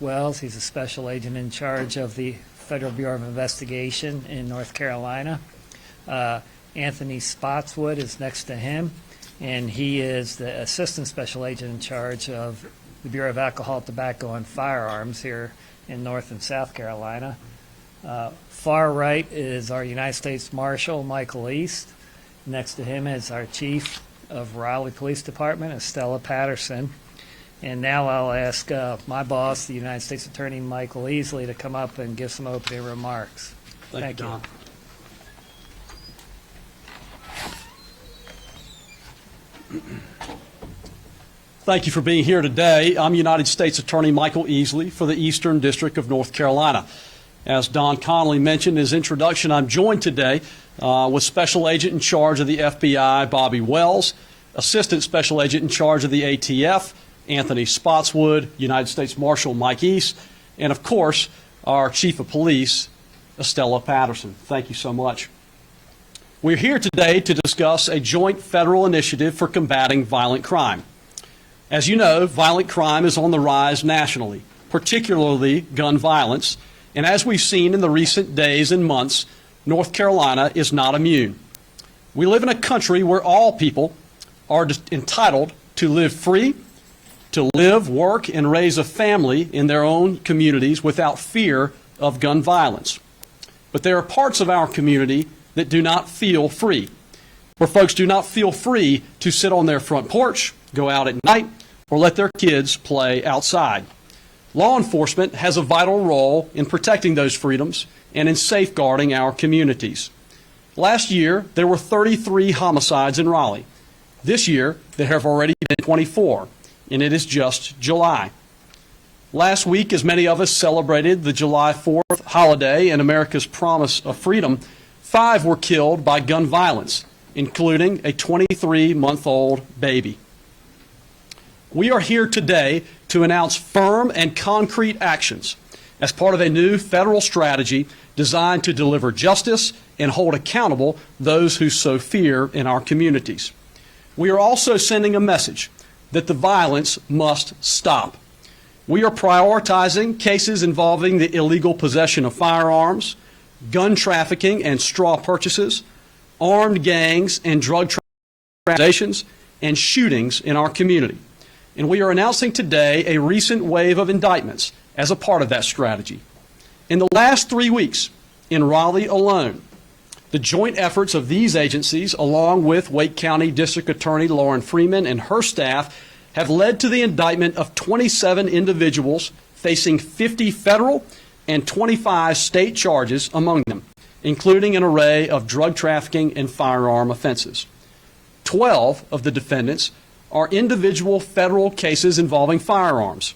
Wells. He's a special agent in charge of the Federal Bureau of Investigation in North Carolina. Anthony Spotswood is next to him, and he is the assistant special agent in charge of the Bureau of Alcohol, Tobacco, and Firearms here in North and South Carolina. Far right is our United States Marshal, Michael East. Next to him is our Chief of Raleigh Police Department, Estella Patterson. And now I'll ask my boss, the United States Attorney Michael Easley, to come up and give some opening remarks. Thank you, Don. Thank you for being here today. I'm United States Attorney Michael Easley for the Eastern District of North Carolina. As Don Connolly mentioned in his introduction, I'm joined today with Special Agent in charge of the FBI, Bobby Wells, Assistant Special Agent in charge of the ATF, Anthony Spotswood, United States Marshal Mike East, and of course, our Chief of Police, Estella Patterson. Thank you so much. We're here today to discuss a joint federal initiative for combating violent crime. As you know, violent crime is on the rise nationally, particularly gun violence, and as we've seen in the recent days and months, North Carolina is not immune. We live in a country where all people are entitled to live free, to live, work, and raise a family in their own communities without fear of gun violence. But there are parts of our community that do not feel free, where folks do not feel free to sit on their front porch, go out at night, or let their kids play outside. Law enforcement has a vital role in protecting those freedoms and in safeguarding our communities. Last year, there were 33 homicides in Raleigh. This year, there have already been 24, and it is just July. Last week, as many of us celebrated the July 4th holiday and America's promise of freedom, 5 were killed by gun violence, including a 23-month-old baby. We are here today to announce firm and concrete actions as part of a new federal strategy designed to deliver justice and hold accountable those who sow fear in our communities. We are also sending a message that the violence must stop. We are prioritizing cases involving the illegal possession of firearms, gun trafficking and straw purchases, armed gangs and drug transactions, and shootings in our community. And we are announcing today a recent wave of indictments as a part of that strategy. In the last 3 weeks, in Raleigh alone, the joint efforts of these agencies, along with Wake County District Attorney Lauren Freeman and her staff, have led to the indictment of 27 individuals facing 50 federal and 25 state charges among them, including an array of drug trafficking and firearm offenses. 12 of the defendants are individual federal cases involving firearms,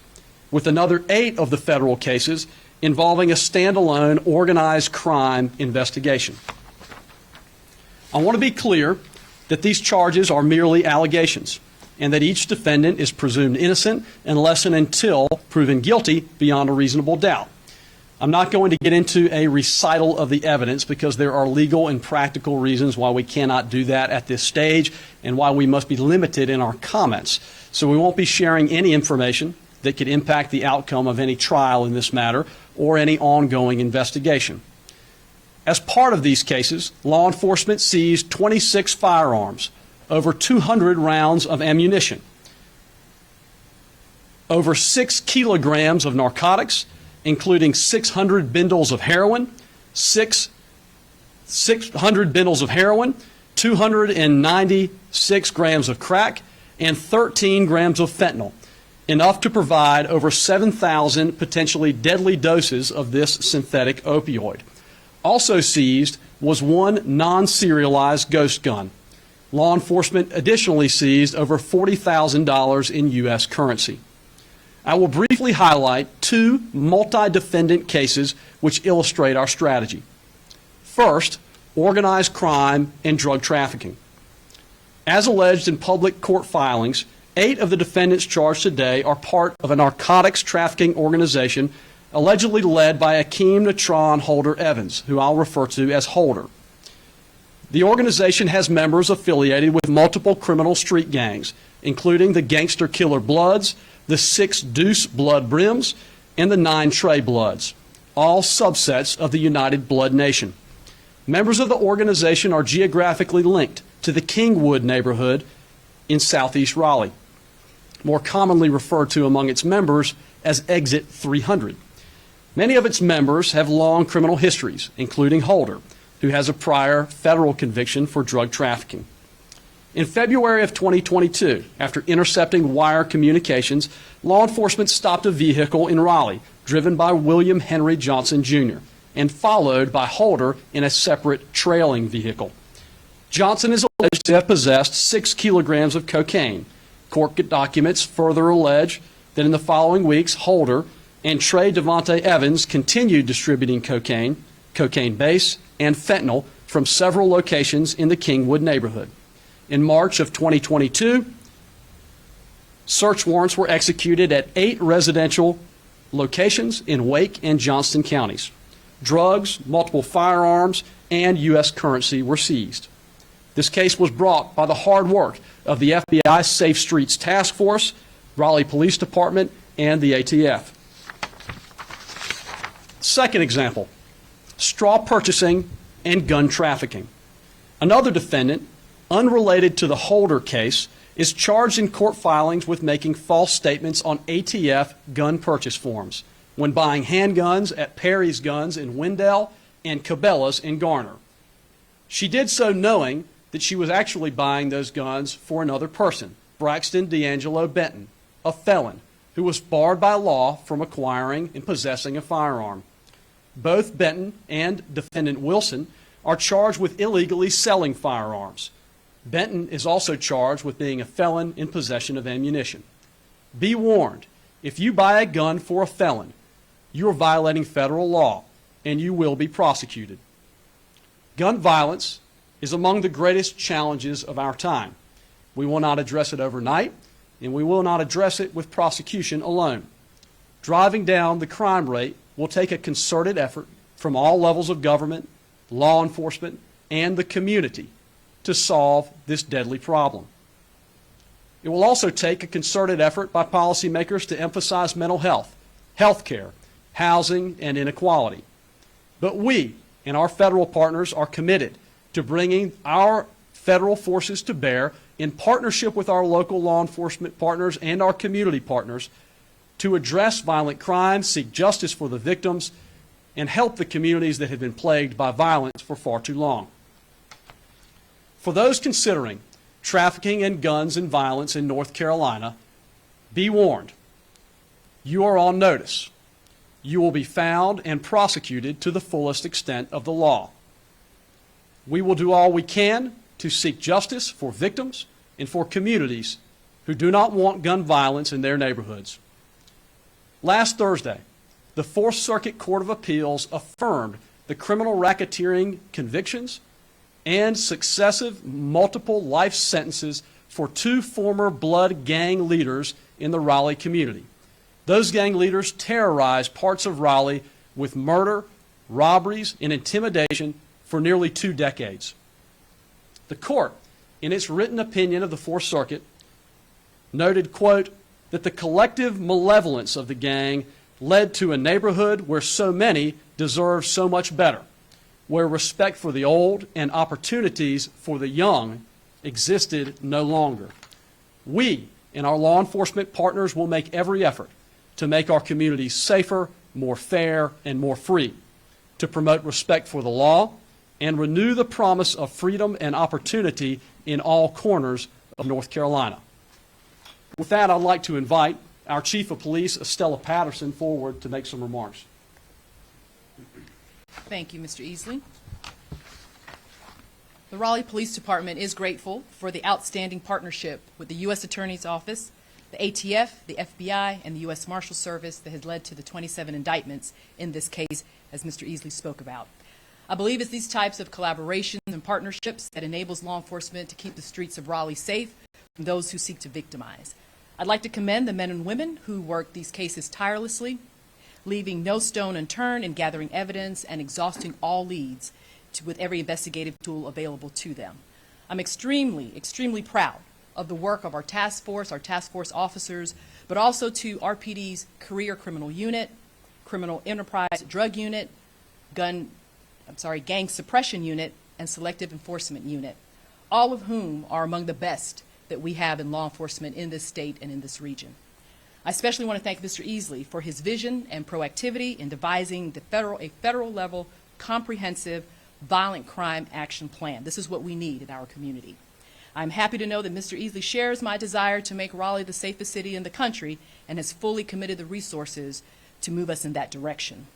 with another 8 of the federal cases involving a standalone organized crime investigation. I want to be clear that these charges are merely allegations, and that each defendant is presumed innocent unless and until proven guilty beyond a reasonable doubt. I'm not going to get into a recital of the evidence because there are legal and practical reasons why we cannot do that at this stage and why we must be limited in our comments. So we won't be sharing any information that could impact the outcome of any trial in this matter or any ongoing investigation. As part of these cases, law enforcement seized 26 firearms, over 200 rounds of ammunition, over 6 kilograms of narcotics, including 600 bundles of heroin, 600 bundles of heroin, 296 grams of crack, and 13 grams of fentanyl, enough to provide over 7,000 potentially deadly doses of this synthetic opioid. Also seized was one non-serialized ghost gun. Law enforcement additionally seized over $40,000 in U.S. currency. I will briefly highlight 2 multi-defendant cases which illustrate our strategy. First, organized crime and drug trafficking. As alleged in public court filings, 8 of the defendants charged today are part of a narcotics trafficking organization allegedly led by Akeem Natron Holder Evans, who I'll refer to as Holder. The organization has members affiliated with multiple criminal street gangs, including the Gangster Killer Bloods, the 6 Deuce Blood Brims, and the 9 Trey Bloods, all subsets of the United Blood Nation. Members of the organization are geographically linked to the Kingwood neighborhood in southeast Raleigh, more commonly referred to among its members as Exit 300. Many of its members have long criminal histories, including Holder, who has a prior federal conviction for drug trafficking. In February of 2022, after intercepting wire communications, law enforcement stopped a vehicle in Raleigh driven by William Henry Johnson, Jr., and followed by Holder in a separate trailing vehicle. Johnson is alleged to have possessed 6 kilograms of cocaine. Court documents further allege that in the following weeks, Holder and Trey Devontae Evans continued distributing cocaine, cocaine base, and fentanyl from several locations in the Kingwood neighborhood. In March of 2022, search warrants were executed at 8 residential locations in Wake and Johnston counties. Drugs, multiple firearms, and U.S. currency were seized. This case was brought by the hard work of the FBI Safe Streets Task Force, Raleigh Police Department, and the ATF. Second example, straw purchasing and gun trafficking. Another defendant, unrelated to the Holder case, is charged in court filings with making false statements on ATF gun purchase forms when buying handguns at Perry's Guns in Wendell and Cabela's in Garner. She did so knowing that she was actually buying those guns for another person, Braxton D'Angelo Benton, a felon who was barred by law from acquiring and possessing a firearm. Both Benton and defendant Wilson are charged with illegally selling firearms. Benton is also charged with being a felon in possession of ammunition. Be warned, if you buy a gun for a felon, you are violating federal law and you will be prosecuted. Gun violence is among the greatest challenges of our time. We will not address it overnight, and we will not address it with prosecution alone. Driving down the crime rate will take a concerted effort from all levels of government, law enforcement, and the community to solve this deadly problem. It will also take a concerted effort by policymakers to emphasize mental health, health care, housing, and inequality. But we and our federal partners are committed to bringing our federal forces to bear in partnership with our local law enforcement partners and our community partners to address violent crime, seek justice for the victims, and help the communities that have been plagued by violence for far too long. For those considering trafficking in guns and violence in North Carolina, be warned. You are on notice. You will be found and prosecuted to the fullest extent of the law. We will do all we can to seek justice for victims and for communities who do not want gun violence in their neighborhoods. Last Thursday, the Fourth Circuit Court of Appeals affirmed the criminal racketeering convictions and successive multiple life sentences for 2 former blood gang leaders in the Raleigh community. Those gang leaders terrorized parts of Raleigh with murder, robberies, and intimidation for nearly 2 decades. The court, in its written opinion of the Fourth Circuit, noted, quote, that the collective malevolence of the gang led to a neighborhood where so many deserve so much better, where respect for the old and opportunities for the young existed no longer. We and our law enforcement partners will make every effort to make our communities safer, more fair, and more free, to promote respect for the law and renew the promise of freedom and opportunity in all corners of North Carolina. With that, I'd like to invite our Chief of Police, Estella Patterson, forward to make some remarks. Thank you, Mr. Easley. The Raleigh Police Department is grateful for the outstanding partnership with the U.S. Attorney's Office, the ATF, the FBI, and the U.S. Marshal Service that has led to the 27 indictments in this case, as Mr. Easley spoke about. I believe it's these types of collaborations and partnerships that enables law enforcement to keep the streets of Raleigh safe from those who seek to victimize. I'd like to commend the men and women who work these cases tirelessly, leaving no stone unturned in gathering evidence and exhausting all leads with every investigative tool available to them. I'm extremely, extremely proud of the work of our task force officers, but also to RPD's Career Criminal Unit, Criminal Enterprise Drug Unit, Gang Suppression Unit, and Selective Enforcement Unit, all of whom are among the best that we have in law enforcement in this state and in this region. I especially want to thank Mr. Easley for his vision and proactivity in devising a federal level comprehensive violent crime action plan. This is what we need in our community. I'm happy to know that Mr. Easley shares my desire to make Raleigh the safest city in the country and has fully committed the resources to move us in that direction.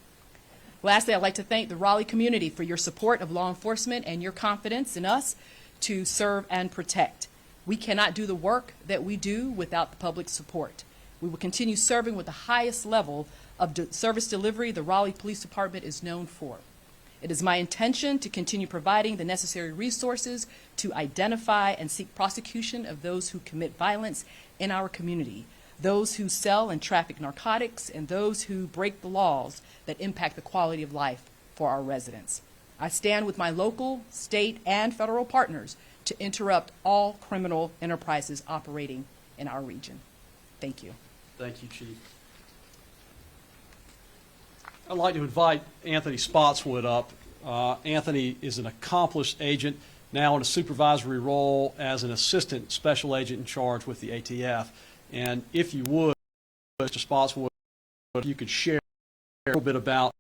Lastly, I'd like to thank the Raleigh community for your support of law enforcement and your confidence in us to serve and protect. We cannot do the work that we do without the public support. We will continue serving with the highest level of service delivery the Raleigh Police Department is known for. It is my intention to continue providing the necessary resources to identify and seek prosecution of those who commit violence in our community, those who sell and traffic narcotics, and those who break the laws that impact the quality of life for our residents. I stand with my local, state, and federal partners to interrupt all criminal enterprises operating in our region. Thank you. Thank you, Chief. I'd like to invite Anthony Spotswood up. Anthony is an accomplished agent, now in a supervisory role as an assistant special agent in charge with the ATF. And if you would, Mr. Spotswood, if you could share a little bit about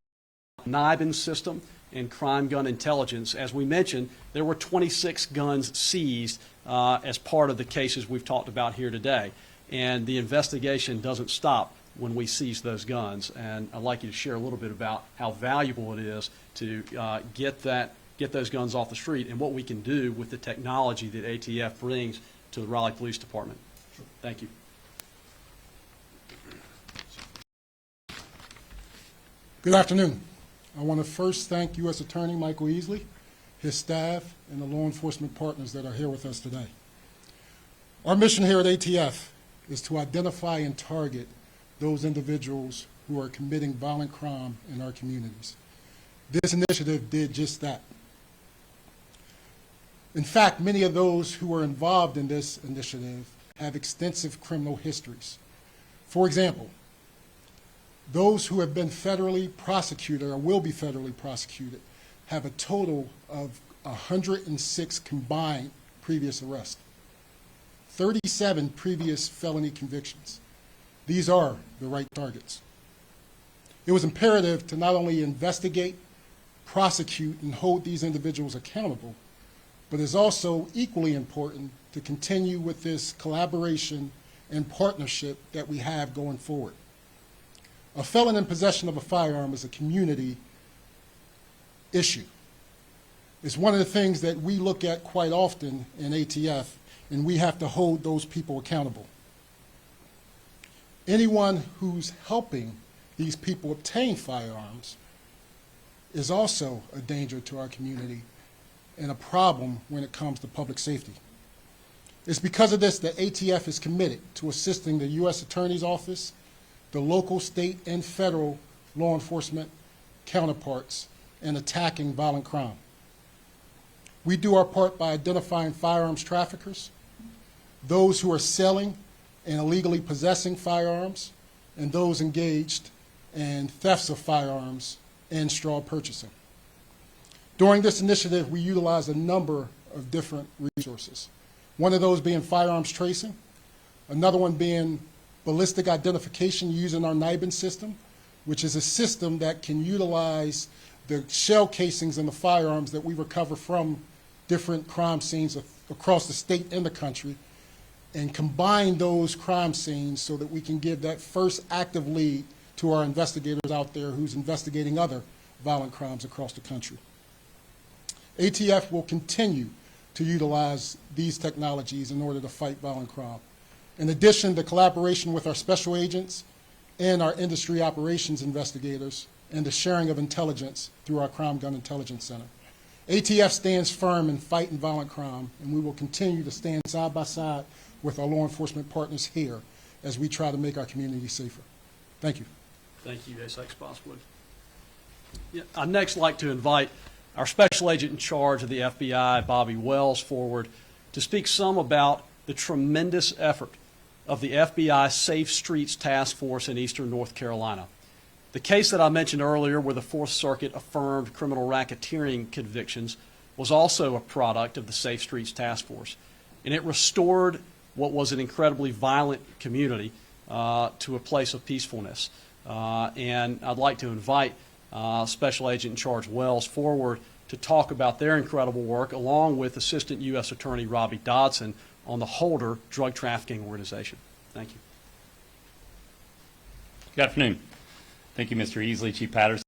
the NIBIN system and crime gun intelligence. As we mentioned, there were 26 guns seized as part of the cases we've talked about here today. And the investigation doesn't stop when we seize those guns. And I'd like you to share a little bit about how valuable it is to get those guns off the street and what we can do with the technology that ATF brings to the Raleigh Police Department. Sure. Thank you. Good afternoon. I want to first thank U.S. Attorney Michael Easley, his staff, and the law enforcement partners that are here with us today. Our mission here at ATF is to identify and target those individuals who are committing violent crime in our communities. This initiative did just that. In fact, many of those who are involved in this initiative have extensive criminal histories. For example, those who have been federally prosecuted or will be federally prosecuted have a total of 106 combined previous arrests, 37 previous felony convictions. These are the right targets. It was imperative to not only investigate, prosecute, and hold these individuals accountable, but it's also equally important to continue with this collaboration and partnership that we have going forward. A felon in possession of a firearm is a community issue. It's one of the things that we look at quite often in ATF, and we have to hold those people accountable. Anyone who's helping these people obtain firearms is also a danger to our community and a problem when it comes to public safety. It's because of this that ATF is committed to assisting the U.S. Attorney's Office, the local, state, and federal law enforcement counterparts in attacking violent crime. We do our part by identifying firearms traffickers, those who are selling and illegally possessing firearms, and those engaged in thefts of firearms and straw purchasing. During this initiative, we utilize a number of different resources. One of those being firearms tracing, another one being ballistic identification using our NIBIN system, which is a system that can utilize the shell casings in the firearms that we recover from different crime scenes across the state and the country, and combine those crime scenes so that we can give that first active lead to our investigators out there who's investigating other violent crimes across the country. ATF will continue to utilize these technologies in order to fight violent crime. In addition, the collaboration with our special agents and our industry operations investigators and the sharing of intelligence through our Crime Gun Intelligence Center. ATF stands firm in fighting violent crime, and we will continue to stand side by side with our law enforcement partners here as we try to make our community safer. Thank you. Thank you, S.X. Spotswood. Yeah, I'd next like to invite our special agent in charge of the FBI, Bobby Wells, forward to speak some about the tremendous effort of the FBI Safe Streets Task Force in Eastern North Carolina. The case that I mentioned earlier where the Fourth Circuit affirmed criminal racketeering convictions was also a product of the Safe Streets Task Force, and it restored what was an incredibly violent community to a place of peacefulness. And I'd like to invite Special Agent in Charge Wells forward to talk about their incredible work along with Assistant U.S. Attorney Robbie Dodson on the Holder drug trafficking organization. Thank you. Good afternoon. Thank you, Mr. Easley, Chief Patterson.